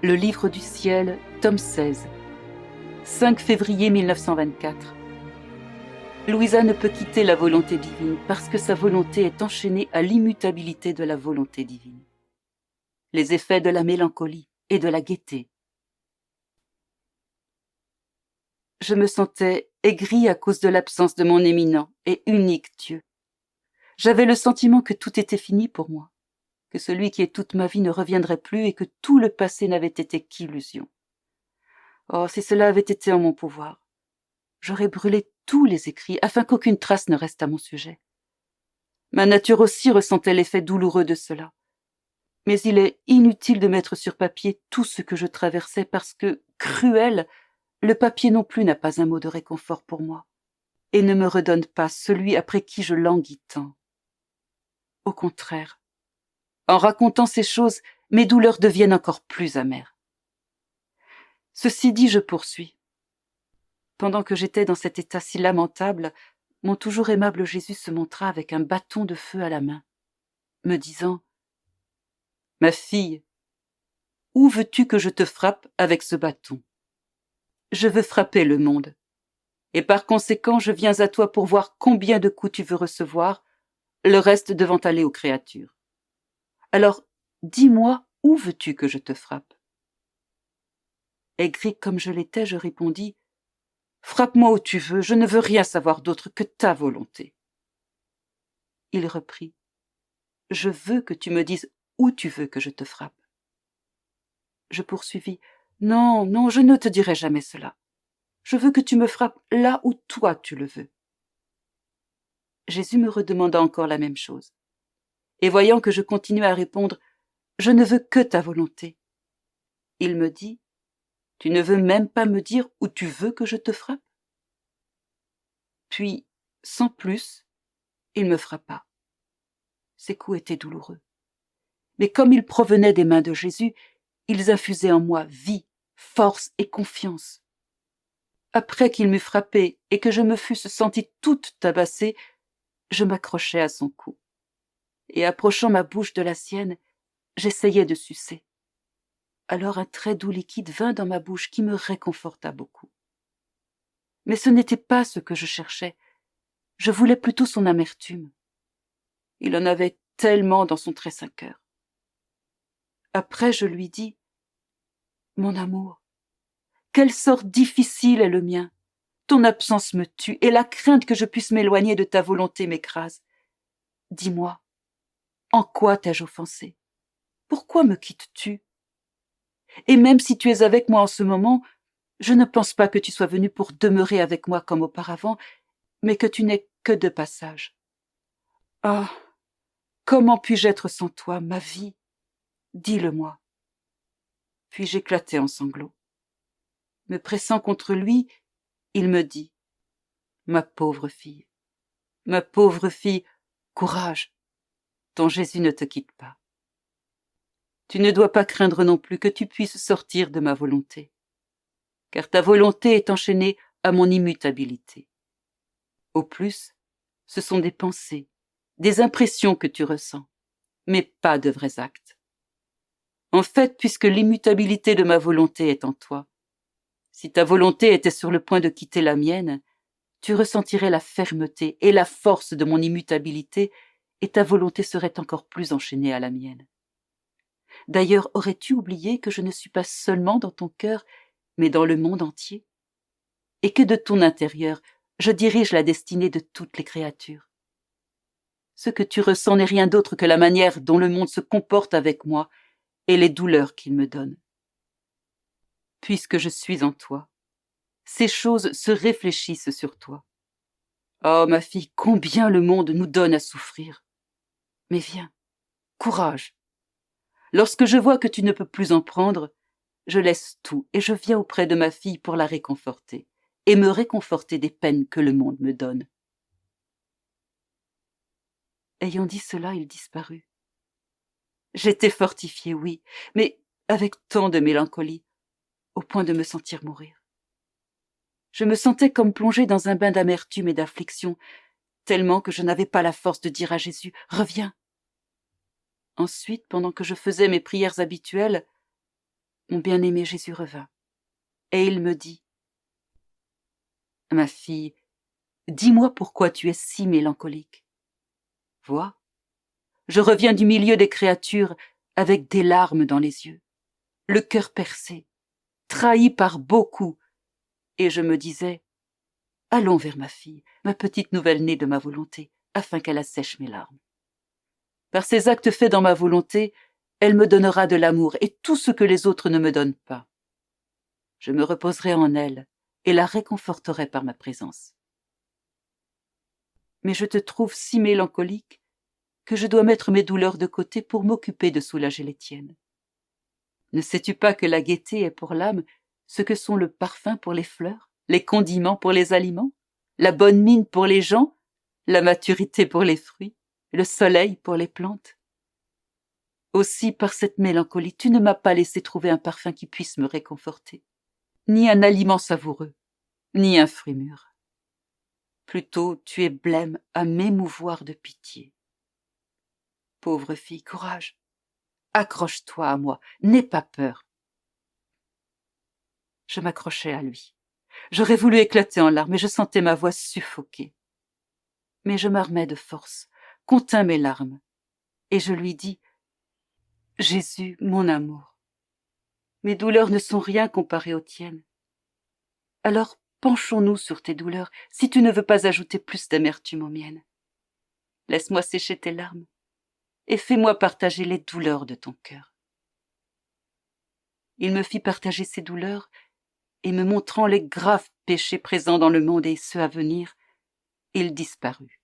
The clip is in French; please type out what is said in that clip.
Le livre du ciel, tome 16, 5 février 1924. Louisa ne peut quitter la volonté divine parce que sa volonté est enchaînée à l'immutabilité de la volonté divine. Les effets de la mélancolie et de la gaieté. Je me sentais aigrie à cause de l'absence de mon éminent et unique Dieu. J'avais le sentiment que tout était fini pour moi, que celui qui est toute ma vie ne reviendrait plus et que tout le passé n'avait été qu'illusion. Oh, si cela avait été en mon pouvoir, j'aurais brûlé tous les écrits afin qu'aucune trace ne reste à mon sujet. Ma nature aussi ressentait l'effet douloureux de cela. Mais il est inutile de mettre sur papier tout ce que je traversais parce que, cruel, le papier non plus n'a pas un mot de réconfort pour moi et ne me redonne pas celui après qui je languis tant. Au contraire, en racontant ces choses, mes douleurs deviennent encore plus amères. Ceci dit, je poursuis. Pendant que j'étais dans cet état si lamentable, mon toujours aimable Jésus se montra avec un bâton de feu à la main, me disant « Ma fille, où veux-tu que je te frappe avec ce bâton ? Je veux frapper le monde, et par conséquent je viens à toi pour voir combien de coups tu veux recevoir, le reste devant aller aux créatures. Alors, dis-moi où veux-tu que je te frappe ? Aigrie comme je l'étais, je répondis « Frappe-moi où tu veux, je ne veux rien savoir d'autre que ta volonté. » Il reprit « Je veux que tu me dises où tu veux que je te frappe. » Je poursuivis « Non, non, je ne te dirai jamais cela. Je veux que tu me frappes là où toi tu le veux. » Jésus me redemanda encore la même chose. Et voyant que je continuais à répondre « Je ne veux que ta volonté », il me dit « Tu ne veux même pas me dire où tu veux que je te frappe ?» Puis, sans plus, il me frappa. Ces coups étaient douloureux. Mais comme ils provenaient des mains de Jésus, ils infusaient en moi vie, force et confiance. Après qu'il m'eut frappé et que je me fusse sentie toute tabassée, je m'accrochai à son cou. Et approchant ma bouche de la sienne, j'essayais de sucer. Alors un très doux liquide vint dans ma bouche qui me réconforta beaucoup. Mais ce n'était pas ce que je cherchais. Je voulais plutôt son amertume. Il en avait tellement dans son très saint cœur. Après, je lui dis « Mon amour, quel sort difficile est le mien. Ton absence me tue et la crainte que je puisse m'éloigner de ta volonté m'écrase. Dis-moi, en quoi t'ai-je offensé ? Pourquoi me quittes-tu ? Et même si tu es avec moi en ce moment, je ne pense pas que tu sois venu pour demeurer avec moi comme auparavant, mais que tu n'es que de passage. Ah, comment puis-je être sans toi, ma vie ? Dis-le-moi. » Puis j'éclatai en sanglots. Me pressant contre lui, il me dit « Ma pauvre fille, courage, ton Jésus ne te quitte pas. Tu ne dois pas craindre non plus que tu puisses sortir de ma volonté, car ta volonté est enchaînée à mon immutabilité. Au plus, ce sont des pensées, des impressions que tu ressens, mais pas de vrais actes. En fait, puisque l'immutabilité de ma volonté est en toi, si ta volonté était sur le point de quitter la mienne, tu ressentirais la fermeté et la force de mon immutabilité et ta volonté serait encore plus enchaînée à la mienne. D'ailleurs, aurais-tu oublié que je ne suis pas seulement dans ton cœur, mais dans le monde entier, et que de ton intérieur, je dirige la destinée de toutes les créatures. Ce que tu ressens n'est rien d'autre que la manière dont le monde se comporte avec moi et les douleurs qu'il me donne. Puisque je suis en toi, ces choses se réfléchissent sur toi. Oh, ma fille, combien le monde nous donne à souffrir. Mais viens, courage. Lorsque je vois que tu ne peux plus en prendre, je laisse tout et je viens auprès de ma fille pour la réconforter et me réconforter des peines que le monde me donne. » Ayant dit cela, il disparut. J'étais fortifiée, oui, mais avec tant de mélancolie, au point de me sentir mourir. Je me sentais comme plongée dans un bain d'amertume et d'affliction, tellement que je n'avais pas la force de dire à Jésus « Reviens !» Ensuite, pendant que je faisais mes prières habituelles, mon bien-aimé Jésus revint, et il me dit, « Ma fille, dis-moi pourquoi tu es si mélancolique. Vois, je reviens du milieu des créatures avec des larmes dans les yeux, le cœur percé, trahi par beaucoup, et je me disais, allons vers ma fille, ma petite nouvelle-née de ma volonté, afin qu'elle assèche mes larmes. Par ces actes faits dans ma volonté, elle me donnera de l'amour et tout ce que les autres ne me donnent pas. Je me reposerai en elle et la réconforterai par ma présence. Mais je te trouve si mélancolique que je dois mettre mes douleurs de côté pour m'occuper de soulager les tiennes. Ne sais-tu pas que la gaieté est pour l'âme ce que sont le parfum pour les fleurs, les condiments pour les aliments, la bonne mine pour les gens, la maturité pour les fruits, le soleil pour les plantes? Aussi, par cette mélancolie, tu ne m'as pas laissé trouver un parfum qui puisse me réconforter, ni un aliment savoureux, ni un fruit mûr. Plutôt, tu es blême à m'émouvoir de pitié. Pauvre fille, courage, accroche-toi à moi, n'aie pas peur. Je m'accrochai à lui. J'aurais voulu éclater en larmes et je sentais ma voix suffoquer. Mais je m'armai de force, contins mes larmes, et je lui dis, « Jésus, mon amour, mes douleurs ne sont rien comparées aux tiennes. Alors penchons-nous sur tes douleurs si tu ne veux pas ajouter plus d'amertume aux miennes. Laisse-moi sécher tes larmes et fais-moi partager les douleurs de ton cœur. » Il me fit partager ses douleurs et me montrant les graves péchés présents dans le monde et ceux à venir, il disparut.